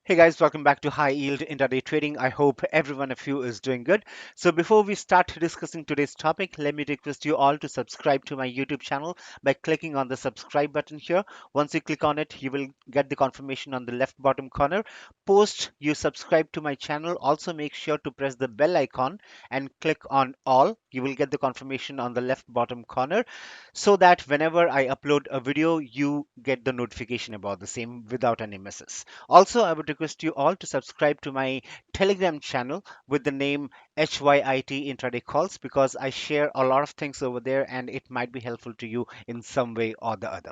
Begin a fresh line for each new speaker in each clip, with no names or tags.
Hey guys, welcome back to High Yield Intraday Trading. I hope every one of you is doing good. So before we start discussing today's topic, let me request you all to subscribe to my YouTube channel by clicking on the subscribe button here. Once you click on it, you will get the confirmation on the left bottom corner. Post you subscribe to my channel, also make sure to press the bell icon and click on all. You will get the confirmation on the left bottom corner so that whenever I upload a video, you get the notification about the same without any misses. Also, I would request you all to subscribe to my Telegram channel with the name HYIT Intraday Calls because I share a lot of things over there and it might be helpful to you in some way or the other.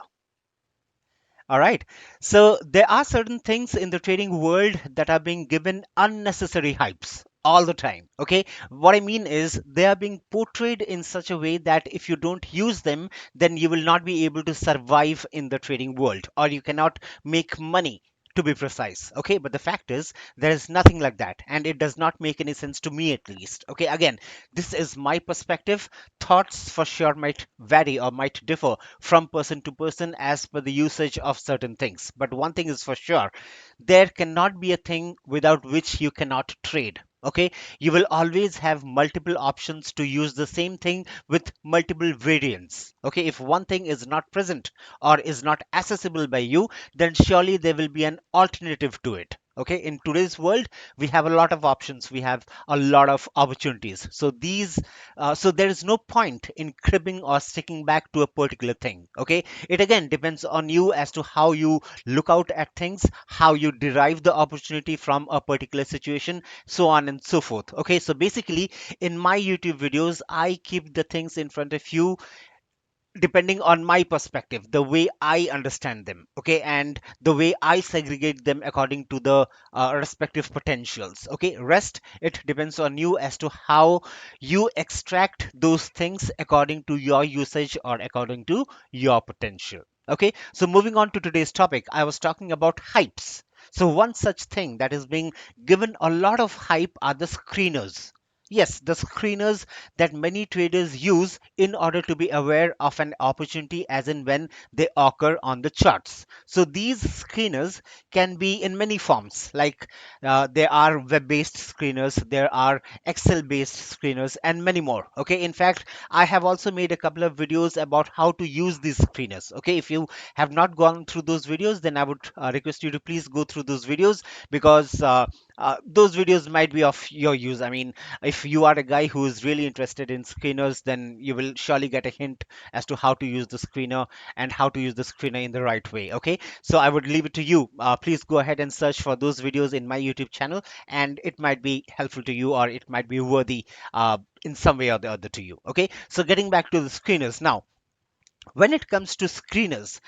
All right. So there are certain things in the trading world that are being given unnecessary hypes all the time. Okay. What I mean is they are being portrayed in such a way that if you don't use them, then you will not be able to survive in the trading world or you cannot make money. To be precise, okay, but the fact is there is nothing like that and it does not make any sense to me at least. Okay, again, this is my perspective. Thoughts for sure might vary or might differ from person to person as per the usage of certain things. But one thing is for sure, there cannot be a thing without which you cannot trade. Okay, you will always have multiple options to use the same thing with multiple variants. Okay, if one thing is not present or is not accessible by you, then surely there will be an alternative to it. Okay, in today's world, we have a lot of options, we have a lot of opportunities. So there is no point in cribbing or sticking back to a particular thing. Okay, it again depends on you as to how you look out at things, how you derive the opportunity from a particular situation, so on and so forth. Okay, so basically in my YouTube videos, I keep the things in front of you depending on my perspective, the way I understand them, okay, and the way I segregate them according to the respective potentials. Okay, rest it depends on you as to how you extract those things according to your usage or according to your potential. Okay, so moving on to today's topic, I was talking about hypes. So one such thing that is being given a lot of hype are the screeners. Yes, the screeners that many traders use in order to be aware of an opportunity as and when they occur on the charts. So these screeners can be in many forms, like there are web-based screeners, there are Excel-based screeners, and many more. Okay, in fact, I have also made a couple of videos about how to use these screeners. Okay, if you have not gone through those videos, then I would request you to please go through those videos because those videos might be of your use. I mean, if you are a guy who is really interested in screeners, then you will surely get a hint as to how to use the screener and how to use the screener in the right way. Okay, so I would leave it to you. Please go ahead and search for those videos in my YouTube channel, and it might be helpful to you or it might be worthy in some way or the other to you. Okay, so getting back to the screeners now. When it comes to screeners,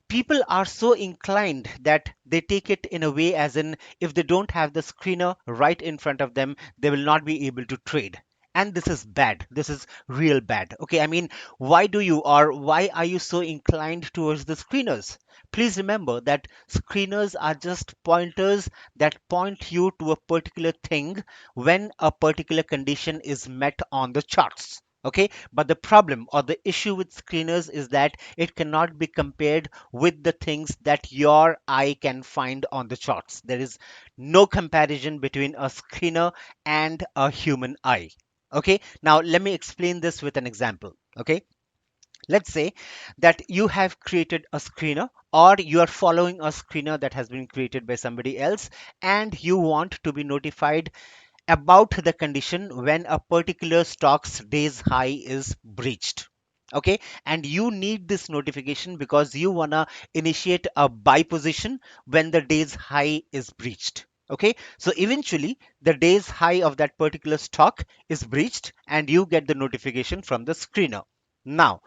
people are so inclined that they take it in a way as in if they don't have the screener right in front of them, they will not be able to trade. And this is bad. This is real bad. Okay, I mean, why do you or why are you so inclined towards the screeners? Please remember that screeners are just pointers that point you to a particular thing when a particular condition is met on the charts. Okay, but the problem or the issue with screeners is that it cannot be compared with the things that your eye can find on the charts. There is no comparison between a screener and a human eye. Okay, now let me explain this with an example. Okay, let's say that you have created a screener or you are following a screener that has been created by somebody else and you want to be notified about the condition when a particular stock's day's high is breached. Okay, and you need this notification because you want to initiate a buy position when the day's high is breached. Okay, so eventually the day's high of that particular stock is breached and you get the notification from the screener. Now,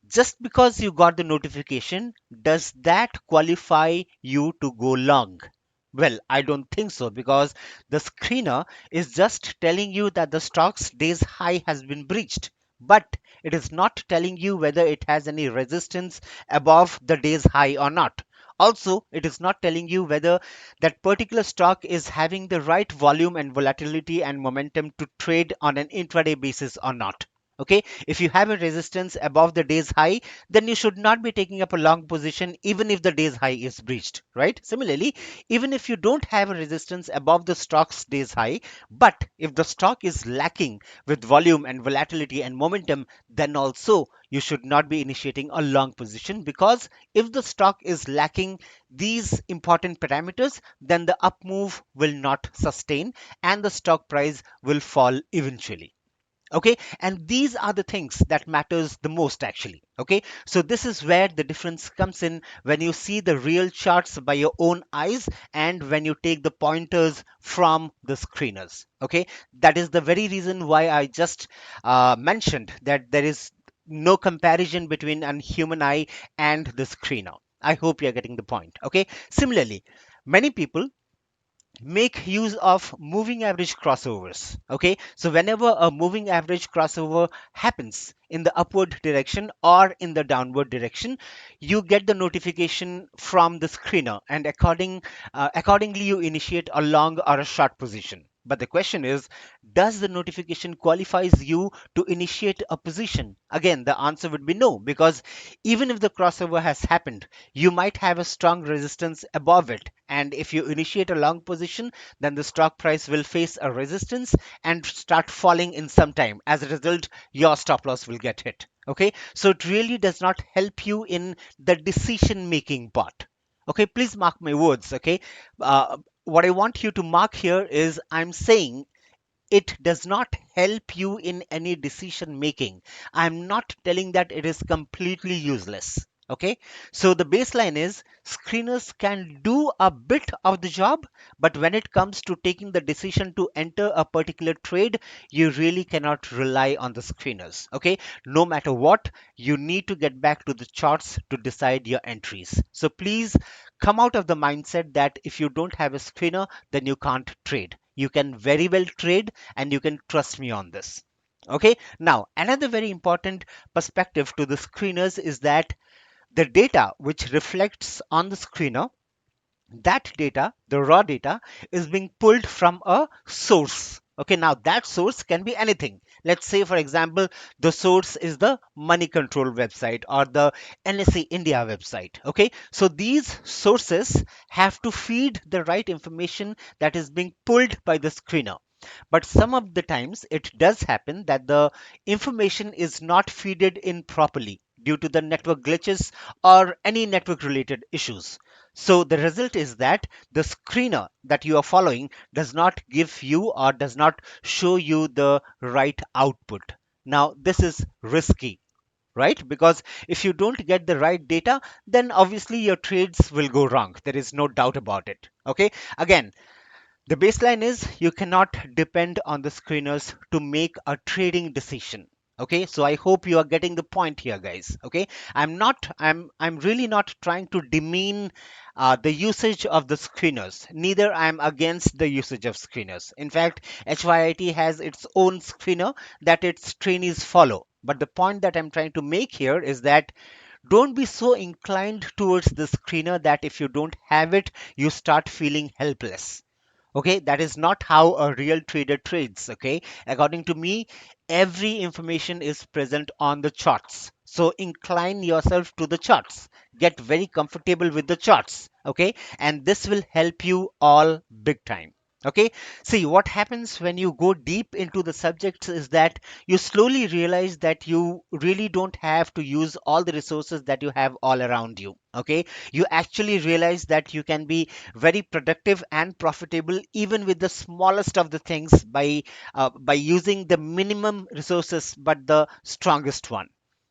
just because you got the notification, does that qualify you to go long? Well, I don't think so because the screener is just telling you that the stock's day's high has been breached, but it is not telling you whether it has any resistance above the day's high or not. Also, it is not telling you whether that particular stock is having the right volume and volatility and momentum to trade on an intraday basis or not. Okay, if you have a resistance above the day's high, then you should not be taking up a long position even if the day's high is breached, right? Similarly, even if you don't have a resistance above the stock's day's high, but if the stock is lacking with volume and volatility and momentum, then also you should not be initiating a long position, because if the stock is lacking these important parameters, then the up move will not sustain and the stock price will fall eventually. Okay, and these are the things that matters the most actually. Okay, so this is where the difference comes in, when you see the real charts by your own eyes and when you take the pointers from the screeners. Okay, that is the very reason why I just mentioned that there is no comparison between a human eye and the screener. I hope you're getting the point. Okay, similarly, many people make use of moving average crossovers. Okay, so whenever a moving average crossover happens in the upward direction or in the downward direction, you get the notification from the screener, and accordingly you initiate a long or a short position. But the question is, does the notification qualifies you to initiate a position? Again, the answer would be no, because even if the crossover has happened, you might have a strong resistance above it, and if you initiate a long position, then the stock price will face a resistance and start falling in some time. As a result, your stop loss will get hit. Okay, so it really does not help you in the decision making part. Okay, please mark my words. Okay, what I want you to mark here is, I'm saying it does not help you in any decision making. I'm not telling that it is completely useless. Okay, so the baseline is, screeners can do a bit of the job, but when it comes to taking the decision to enter a particular trade, you really cannot rely on the screeners. Okay, no matter what, you need to get back to the charts to decide your entries. So please come out of the mindset that if you don't have a screener, then you can't trade. You can very well trade, and you can trust me on this. Okay, now another very important perspective to the screeners is that the data which reflects on the screener, that data, the raw data, is being pulled from a source. Okay, now that source can be anything. Let's say, for example, the source is the money control website or the NSE India website. Okay, so these sources have to feed the right information that is being pulled by the screener. But some of the times it does happen that the information is not feeded in properly due to the network glitches or any network related issues. So the result is that the screener that you are following does not give you or does not show you the right output. Now, this is risky, right? Because if you don't get the right data, then obviously your trades will go wrong. There is no doubt about it. Okay. Again, the baseline is, you cannot depend on the screeners to make a trading decision. Okay, so I hope you are getting the point here, guys. Okay, I'm really not trying to demean the usage of the screeners. Neither I'm against the usage of screeners. In fact, HYIT has its own screener that its trainees follow. But the point that I'm trying to make here is that don't be so inclined towards the screener that if you don't have it, you start feeling helpless. Okay, that is not how a real trader trades. Okay, according to me, every information is present on the charts, so incline yourself to the charts, get very comfortable with the charts. Okay, and this will help you all big time. Okay, see, what happens when you go deep into the subjects is that you slowly realize that you really don't have to use all the resources that you have all around you. Okay, you actually realize that you can be very productive and profitable even with the smallest of the things by using the minimum resources but the strongest one.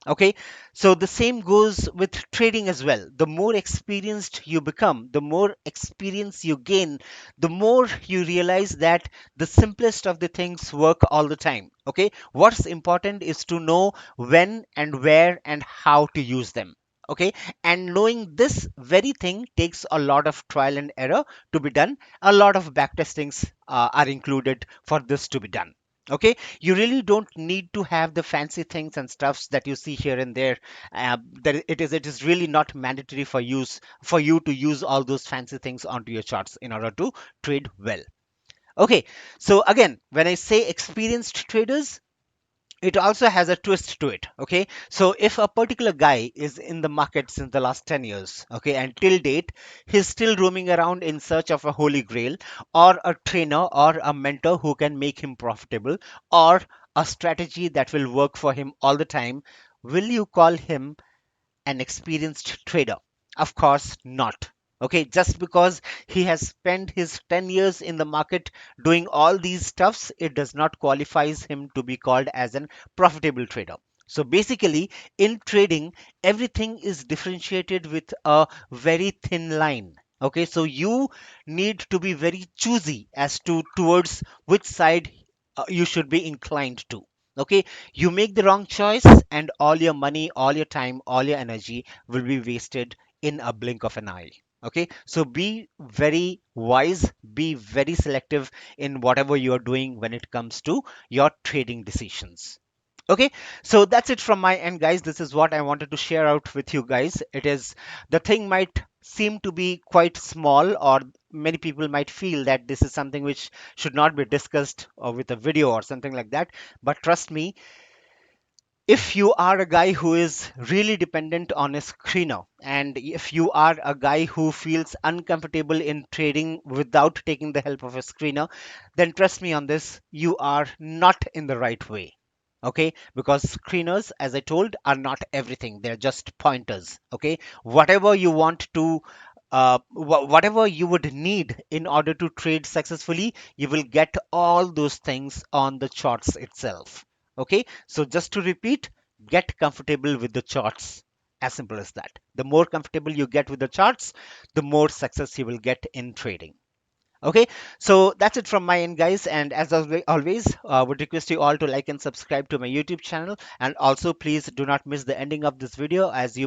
Okay, so the same goes with trading as well. The more experienced you become, the more experience you gain, the more you realize that the simplest of the things work all the time. Okay, what's important is to know when and where and how to use them. Okay, and knowing this very thing takes a lot of trial and error to be done. A lot of back testings are included for this to be done. Okay, you really don't need to have the fancy things and stuffs that you see here and there. That it is really not mandatory for you to use all those fancy things onto your charts in order to trade well. Okay, so again, when I say experienced traders, it also has a twist to it. Okay, so if a particular guy is in the market since the last 10 years, okay, and till date he's still roaming around in search of a holy grail, or a trainer or a mentor who can make him profitable, or a strategy that will work for him all the time, will you call him an experienced trader? Of course not. Okay, just because he has spent his 10 years in the market doing all these stuffs, it does not qualifies him to be called as an profitable trader. So basically, in trading, everything is differentiated with a very thin line. Okay, so you need to be very choosy as to towards which side you should be inclined to. Okay, you make the wrong choice and all your money, all your time, all your energy will be wasted in a blink of an eye. Okay, so be very wise, be very selective in whatever you are doing when it comes to your trading decisions. Okay, so that's it from my end, guys. This is what I wanted to share out with you guys. It is, the thing might seem to be quite small, or many people might feel that this is something which should not be discussed or with a video or something like that. But trust me, if you are a guy who is really dependent on a screener, and if you are a guy who feels uncomfortable in trading without taking the help of a screener, then trust me on this, you are not in the right way. Okay, because screeners, as I told, are not everything, they're just pointers. Okay, whatever you want to whatever you would need in order to trade successfully, you will get all those things on the charts itself. Okay, so just to repeat, get comfortable with the charts. As simple as that. The more comfortable you get with the charts, the more success you will get in trading. Okay, so that's it from my end, guys. And as always, would request you all to like and subscribe to my YouTube channel. And also, please do not miss the ending of this video, as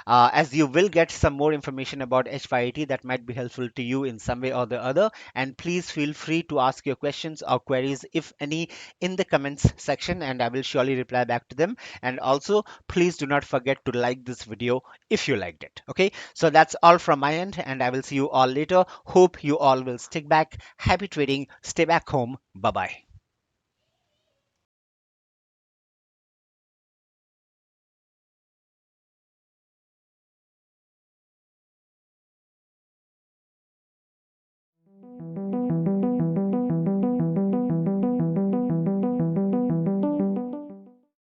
as you will get some more information about HYIT that might be helpful to you in some way or the other. And please feel free to ask your questions or queries, if any, in the comments section, and I will surely reply back to them. And also, please do not forget to like this video if you liked it. Okay, so that's all from my end, and I will see you all later. Hope you all will stick back. Happy trading. Stay back home. Bye bye.